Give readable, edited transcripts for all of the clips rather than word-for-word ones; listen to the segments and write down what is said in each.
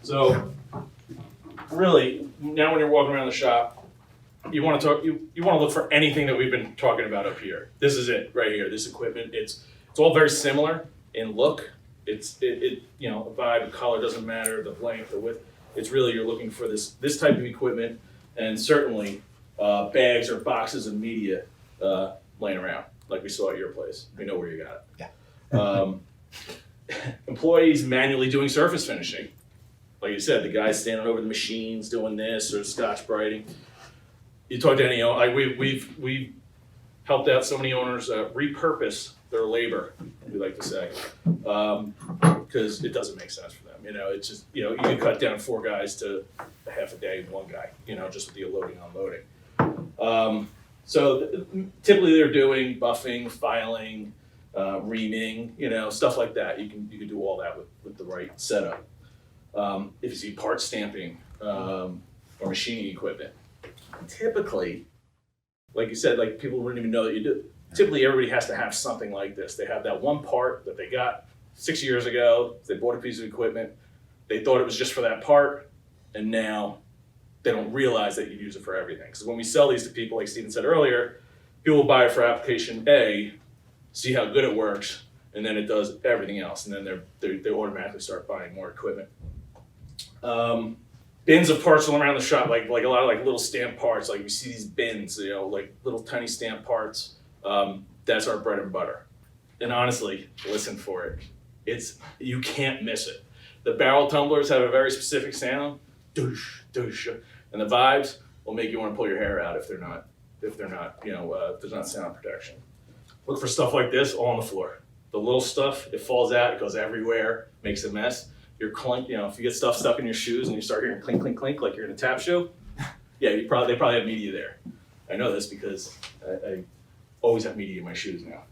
So really, now when you're walking around the shop, you want to talk. You want to look for anything that we've been talking about up here. This is it right here. This equipment. It's all very similar in look. It you know, the vibe, the color doesn't matter, the length, the width. It's really you're looking for this type of equipment, and certainly bags or boxes of media laying around like we saw at your place. We know where you got it. Yeah. Employees manually doing surface finishing. Like you said, the guys standing over the machines doing this or Scotch brighting. You talk to any owner, we've helped out so many owners repurpose their labor, we like to say, because it doesn't make sense for them. You know, it's just, you know, you can cut down 4 guys to a half a day with 1 guy, you know, just with the loading, unloading. So typically they're doing buffing, filing, reaming, you know, stuff like that. You can do all that with the right setup. If you see part stamping or machining equipment, typically, like you said, like people wouldn't even know that you do. Typically, everybody has to have something like this. They have that one part that they got 6 years ago. They bought a piece of equipment. They thought it was just for that part, and now they don't realize that you use it for everything. Because when we sell these to people, like Steven said earlier, people will buy it for application A, see how good it works, and then it does everything else, and then they automatically start buying more equipment. Bins of parts all around the shop, like a lot of like little stamp parts. Like you see these bins, you know, like little tiny stamp parts. That's our bread and butter. And honestly, listen for it. You can't miss it. The barrel tumblers have a very specific sound, doosh, doosh, and the vibes will make you want to pull your hair out if they're not, you know, if there's not sound protection. Look for stuff like this all on the floor. The little stuff, it falls out, it goes everywhere, makes a mess. You're clink, you know, if you get stuff stuck in your shoes and you start hearing clink, clink, clink, like you're in a tap shoe, yeah, they probably have media there. I know this because I always have media in my shoes now.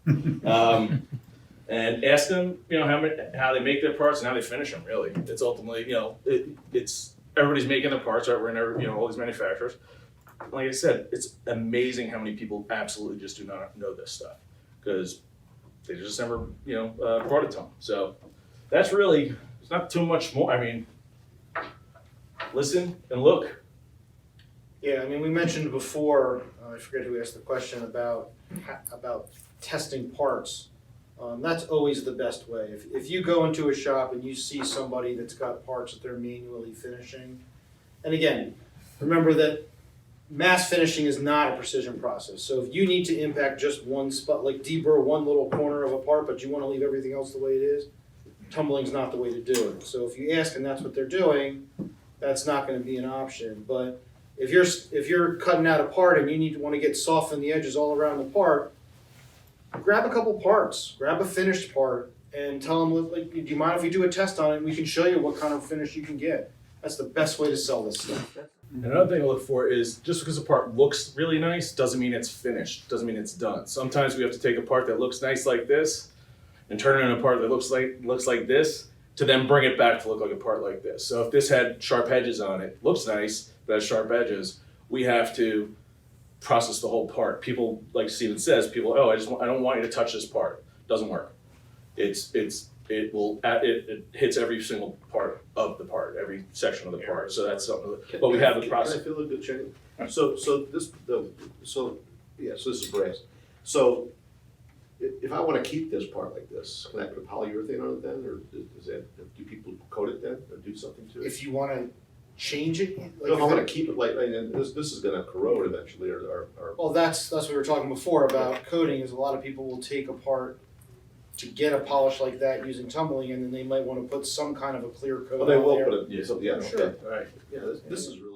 And ask them, you know, how they make their parts and how they finish them. Really, it's ultimately, you know, it's everybody's making their parts, right? We're in, you know, all these manufacturers. Like I said, it's amazing how many people absolutely just do not know this stuff because they just never, you know, brought it to them. So that's really. Not too much more. I mean, listen and look. Yeah, I mean, we mentioned before, I forget who asked the question about testing parts. That's always the best way. If you go into a shop and you see somebody that's got parts that they're manually finishing, and again, remember that mass finishing is not a precision process. So if you need to impact just one spot, like deburr one little corner of a part, but you want to leave everything else the way it is, tumbling's not the way to do it. So if you ask and that's what they're doing, that's not going to be an option. But if you're cutting out a part and you want to get soften the edges all around the part, grab a couple parts, grab a finished part, and tell them, like, do you mind if we do a test on it? And we can show you what kind of finish you can get. That's the best way to sell this stuff. Another thing to look for is just because a part looks really nice doesn't mean it's finished. Doesn't mean it's done. Sometimes we have to take a part that looks nice like this and turn it in a part that looks like this, to then bring it back to look like a part like this. So if this had sharp edges on it, looks nice, but has sharp edges, we have to process the whole part. People, like Steven says, I don't want you to touch this part. Doesn't work. It hits every single part of the part, every section of the part. So that's something. But we have a process. Can I feel a good change? So this is brass. So if I want to keep this part like this, can I put polyurethane on it then, or do people coat it then, or do something to it? If you want to change it, No, if I want to keep it like this is going to corrode eventually, or well, that's what we were talking before about coating. Is a lot of people will take apart to get a polish like that using tumbling, and then they might want to put some kind of a clear coat. well, they on will there. put it. Yeah, something. Yeah, Sure. okay, all right. Yeah, this is really.